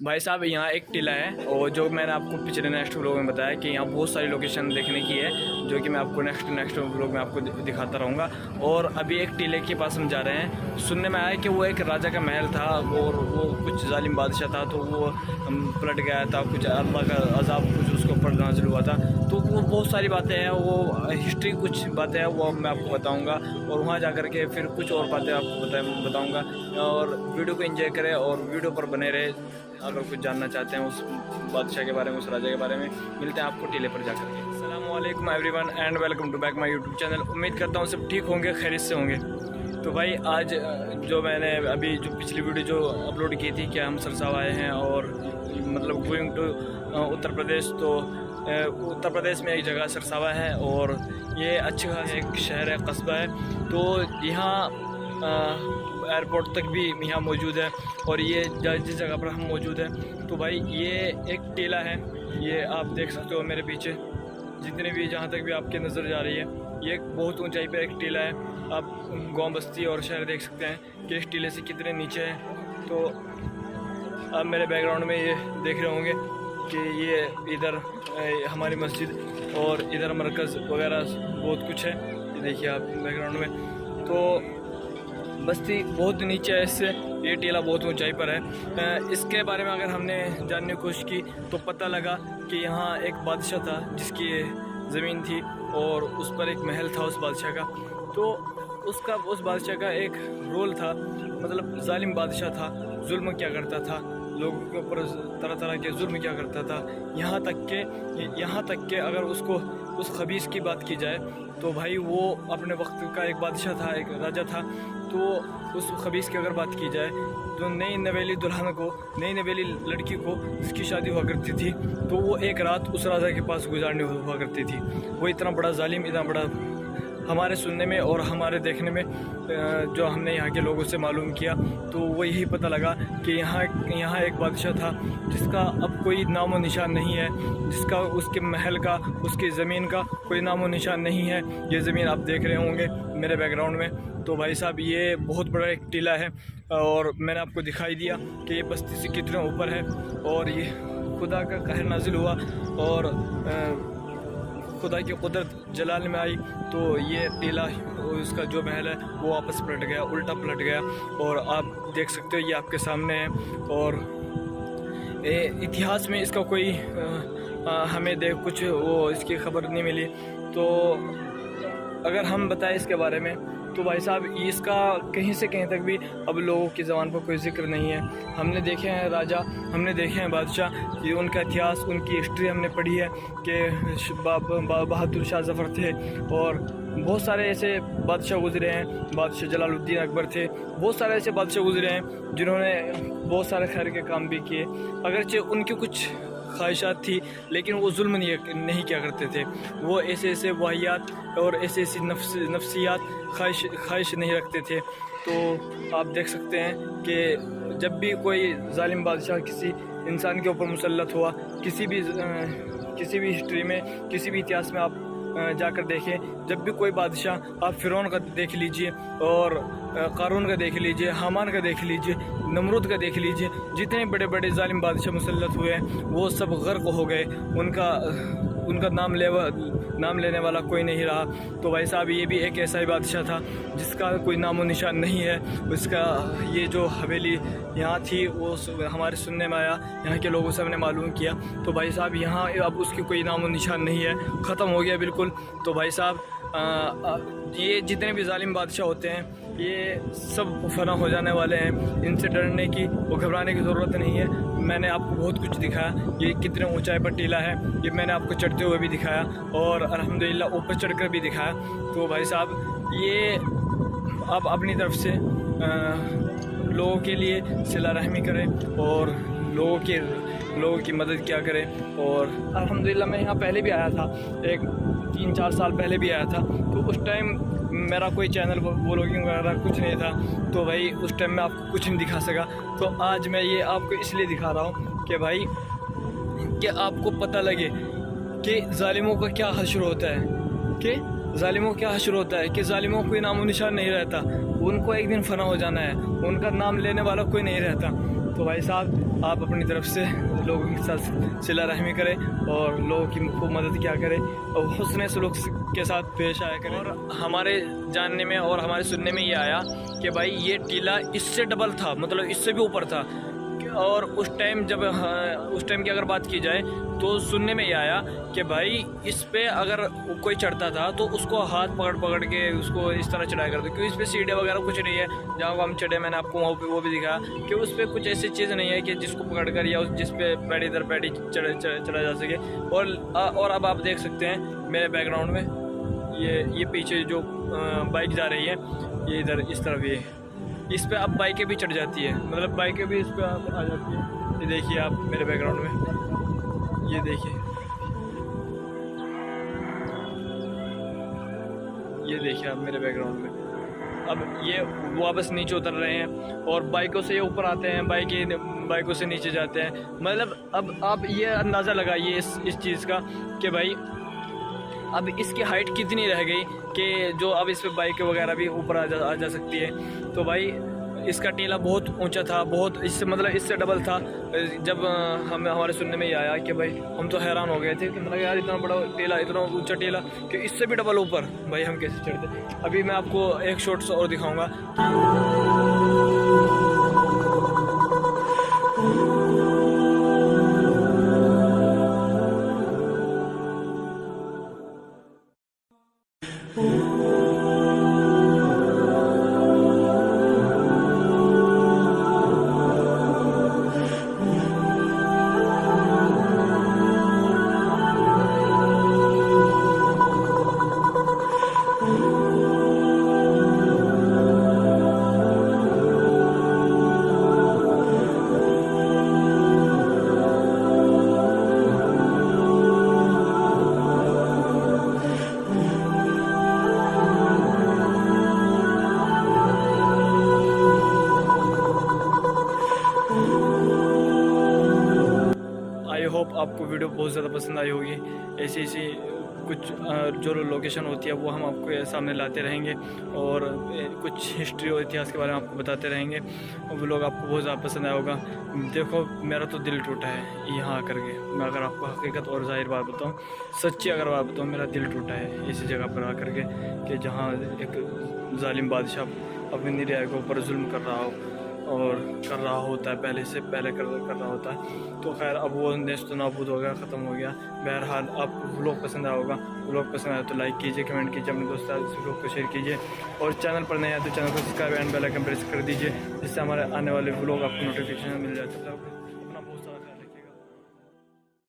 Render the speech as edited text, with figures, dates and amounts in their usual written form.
भाई साहब यहाँ एक टिला है और जो मैंने आपको पिछले नेक्स्ट व्लॉग में बताया कि यहाँ बहुत सारी लोकेशन देखने की है, जो कि मैं आपको नेक्स्ट व्लॉग में आपको दिखाता रहूँगा। और अभी एक टिले के पास हम जा रहे हैं। सुनने में आया कि वो एक राजा का महल था और वो कुछ जालिम बादशाह था, तो वो पलट गया था, कुछ अल्लाह का अजाब कुछ उसके ऊपर नाज़िल हुआ था। तो वो बहुत सारी बातें हैं, वो हिस्ट्री कुछ बातें हैं वो मैं आपको बताऊँगा और वहाँ जा कर के फिर कुछ और बातें आपको बताऊँगा। और वीडियो को एंजॉय करें और वीडियो पर बने रहे अगर कुछ जानना चाहते हैं उस बादशाह के बारे में, उस राजा के बारे में। मिलते हैं आपको टिले पर जाकर के। अस्सलाम वालेकुम everyone and welcome to back my YouTube channel. उम्मीद करता हूँ सब ठीक होंगे, खैरियत से होंगे। तो भाई आज जो मैंने अभी जो पिछली वीडियो जो अपलोड की थी कि हम सरसाव आए हैं और मतलब गोइंग टू उत्तर प्रदेश, तो उत्तर प्रदेश में एक जगह सरसावा है और ये अच्छा एक शहर है, कस्बा है। तो यहाँ एयरपोर्ट तक भी यहाँ मौजूद है और ये जिस जगह पर हम मौजूद हैं, तो भाई ये एक टीला है। ये आप देख सकते हो मेरे पीछे, जितने भी जहाँ तक भी आपके नज़र जा रही है, ये बहुत ऊंचाई पर एक टीला है। आप गांव बस्ती और शहर देख सकते हैं कि इस टीले से कितने नीचे हैं। तो आप मेरे बैकग्राउंड में ये देख रहे होंगे कि ये इधर हमारी मस्जिद और इधर मरकज़ वगैरह बहुत कुछ है। ये देखिए आप बैकग्राउंड में, तो बस्ती बहुत नीचे है, इससे ये टीला बहुत ऊंचाई पर है। इसके बारे में अगर हमने जानने की कोशिश की तो पता लगा कि यहाँ एक बादशाह था जिसकी ज़मीन थी और उस पर एक महल था उस बादशाह का। तो उस बादशाह का एक रोल था, मतलब जालिम बादशाह था, जुल्म क्या करता था, लोगों के ऊपर तरह तरह के जुल्म क्या करता था। यहाँ तक के अगर उसको उस खबीस की बात की जाए तो भाई वो अपने वक्त का एक बादशाह था, एक राजा था। तो उस खबीस की अगर बात की जाए तो नई नवेली दुल्हन को, नई नवेली लड़की को जिसकी शादी हुआ करती थी, तो वो एक रात उस राजा के पास गुजारनी हुआ करती थी। वो इतना बड़ा जालिम, इतना बड़ा हमारे सुनने में और हमारे देखने में जो हमने यहाँ के लोगों से मालूम किया तो वो यही पता लगा कि यहाँ एक बादशाह था जिसका अब कोई नामो निशान नहीं है, जिसका उसके महल का, उसकी ज़मीन का कोई नामो निशान नहीं है। ये ज़मीन आप देख रहे होंगे मेरे बैकग्राउंड में। तो भाई साहब ये बहुत बड़ा एक टीला है और मैंने आपको दिखाई दिया कि ये बस्ती से कितने ऊपर है और ये खुदा का कहर नाजिल हुआ और खुदा की कुदरत जलाल में आई तो ये टीला उसका जो महल है वो वापस पलट गया, उल्टा पलट गया। और आप देख सकते हो ये आपके सामने है और इतिहास में इसका कोई हमें कुछ वो इसकी खबर नहीं मिली। तो अगर हम बताएं इसके बारे में तो भाई साहब इसका कहीं से कहीं तक भी अब लोगों की ज़बान पर कोई जिक्र नहीं है। हमने देखे हैं राजा, हमने देखे हैं बादशाह, ये उनका इतिहास, उनकी हिस्ट्री हमने पढ़ी है कि बहादुर शाह ज़फ़र थे और बहुत सारे ऐसे बादशाह गुजरे हैं। बादशाह जलालुद्दीन अकबर थे, बहुत सारे ऐसे बादशाह गुजरे हैं जिन्होंने बहुत सारे खैर के काम भी किए। अगरचे उनकी कुछ ख्वाहिशात थी लेकिन वो जुल्म नहीं किया करते थे। वो ऐसे वाहियात और ऐसी नफ्सियात ख्वाहिश नहीं रखते थे। तो आप देख सकते हैं कि जब भी कोई जालिम बादशाह किसी इंसान के ऊपर मुसल्लत हुआ, किसी भी हिस्ट्री में, किसी भी इतिहास में आप जाकर देखें, जब भी कोई बादशाह, आप फ़िरौन का देख लीजिए और कारून का देख लीजिए, हामान का देख लीजिए, नमरूद का देख लीजिए, जितने बड़े बड़े जालिम बादशाह मुसल्लत हुए हैं वो सब गर्क हो गए, उनका नाम लेने वाला कोई नहीं रहा। तो भाई साहब ये भी एक ऐसा ही बादशाह था जिसका कोई नामो निशान नहीं है। उसका ये जो हवेली यहाँ थी वो हमारे सुनने में आया, यहाँ के लोगों से हमने मालूम किया। तो भाई साहब यहाँ अब उसकी कोई नामो निशान नहीं है, ख़त्म हो गया बिल्कुल। तो भाई साहब ये जितने भी जालिम बादशाह होते हैं ये सब फना हो जाने वाले हैं, इनसे डरने की और घबराने की ज़रूरत नहीं है। मैंने आपको बहुत कुछ दिखाया, ये कितने ऊंचाई पर टीला है ये मैंने आपको चढ़ते हुए भी दिखाया और अल्हम्दुलिल्लाह ऊपर चढ़कर भी दिखाया। तो भाई साहब ये आप अपनी तरफ से लोगों के लिए सिला रहमी करें और लोगों की मदद क्या करें। और अल्हम्दुलिल्लाह मैं यहाँ पहले भी आया था, एक 3-4 साल पहले भी आया था। तो उस टाइम मेरा कोई चैनल व्लॉगिंग वगैरह कुछ नहीं था, तो भाई उस टाइम मैं आपको कुछ नहीं दिखा सका। तो आज मैं ये आपको इसलिए दिखा रहा हूँ कि भाई कि आपको पता लगे कि जालिमों का क्या हश्र होता है, कि जालिमों क्या हश्र होता है, कि जालिमों कोई नामो निशान नहीं रहता, उनको एक दिन फना हो जाना है, उनका नाम लेने वाला कोई नहीं रहता। तो भाई साहब आप अपनी तरफ से लोगों के साथ सिला रहमी करें और लोगों की खूब मदद किया करें और हुस्न सलूक के साथ पेश आया करें। और हमारे जानने में और हमारे सुनने में ये आया कि भाई ये टीला इससे डबल था, मतलब इससे भी ऊपर था। और उस टाइम की अगर बात की जाए तो सुनने में ये आया कि भाई इस पे अगर कोई चढ़ता था तो उसको हाथ पकड़ के उसको इस तरह चढ़ाया करते, क्योंकि इस पर सीढ़ियाँ वगैरह कुछ नहीं है। जहाँ को हम चढ़े मैंने आपको वहाँ पे वो भी दिखाया कि उस पर कुछ ऐसी चीज़ नहीं है कि जिसको पकड़ कर या जिस पे पैड़ी दर पैड़ी चढ़ा जा सके। और अब आप देख सकते हैं मेरे बैकग्राउंड में ये पीछे जो बाइक जा रही है, ये इधर इस तरफ इस पे अब बाइकें भी चढ़ जाती है, मतलब बाइकें भी इस पे आ जाती है। ये देखिए आप मेरे बैकग्राउंड में, ये देखिए आप मेरे बैकग्राउंड में। अब ये वापस नीचे उतर रहे हैं और बाइकों से ये ऊपर आते हैं, बाइकों से नीचे जाते हैं। मतलब अब आप ये अंदाज़ा लगाइए इस चीज़ का कि भाई अब इसकी हाइट कितनी रह गई कि जो अब इस पे बाइकें वगैरह भी ऊपर आ जा सकती है। तो भाई इसका टीला बहुत ऊंचा था, बहुत इससे डबल था। जब हमारे सुनने में ये आया कि भाई हम तो हैरान हो गए थे कि मतलब यार इतना बड़ा टीला, इतना ऊंचा टीला कि इससे भी डबल ऊपर, भाई हम कैसे चढ़ते। अभी मैं आपको एक शॉट्स और दिखाऊँगा। आई होप आपको वीडियो बहुत ज़्यादा पसंद आई होगी। ऐसी कुछ जो लोकेशन होती है वो हम आपको सामने लाते रहेंगे और कुछ हिस्ट्री और इतिहास के बारे में आपको बताते रहेंगे। वो लोग आपको बहुत ज़्यादा पसंद आया होगा। देखो मेरा तो दिल टूटा है यहाँ आकर के। मैं अगर आपको हकीकत और ज़ाहिर बात बताऊँ, सच्ची अगर बात बताऊँ, मेरा दिल टूटा है इसी जगह पर आकर के कि जहाँ एक जालिम बादशाह अपने निराय के ऊपर जुल्म कर रहा हो और कर रहा होता है, पहले कर रहा होता है। तो खैर अब वो नेस्त नाबूद हो गया, ख़त्म हो गया। बहरहाल आपको व्लॉग पसंद आया होगा, व्लॉग पसंद आया तो लाइक कीजिए, कमेंट कीजिए, अपने दोस्तों से व्लॉग को शेयर कीजिए और चैनल पर नए आए तो चैनल को subscribe and bell icon press कर दीजिए, जिससे हमारे आने वाले व्लॉग आपको नोटिफिकेशन मिल जाता है।